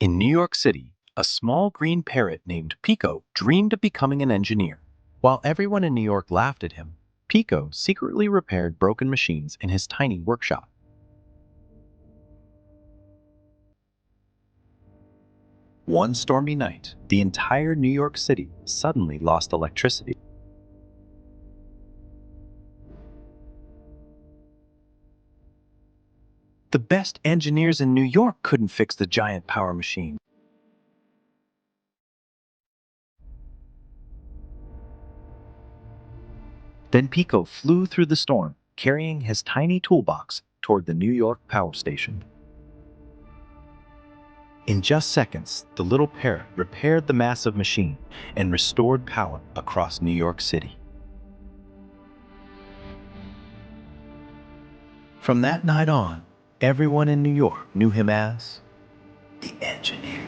In New York City, a small green parrot named Pico dreamed of becoming an engineer. While everyone in New York laughed at him, Pico secretly repaired broken machines in his tiny workshop. One stormy night, the entire New York City suddenly lost electricity. The best engineers in New York couldn't fix the giant power machine. Then Pico flew through the storm, carrying his tiny toolbox toward the New York power station. In just seconds, the little parrot repaired the massive machine and restored power across New York City. From that night on, everyone in New York knew him as the engineer.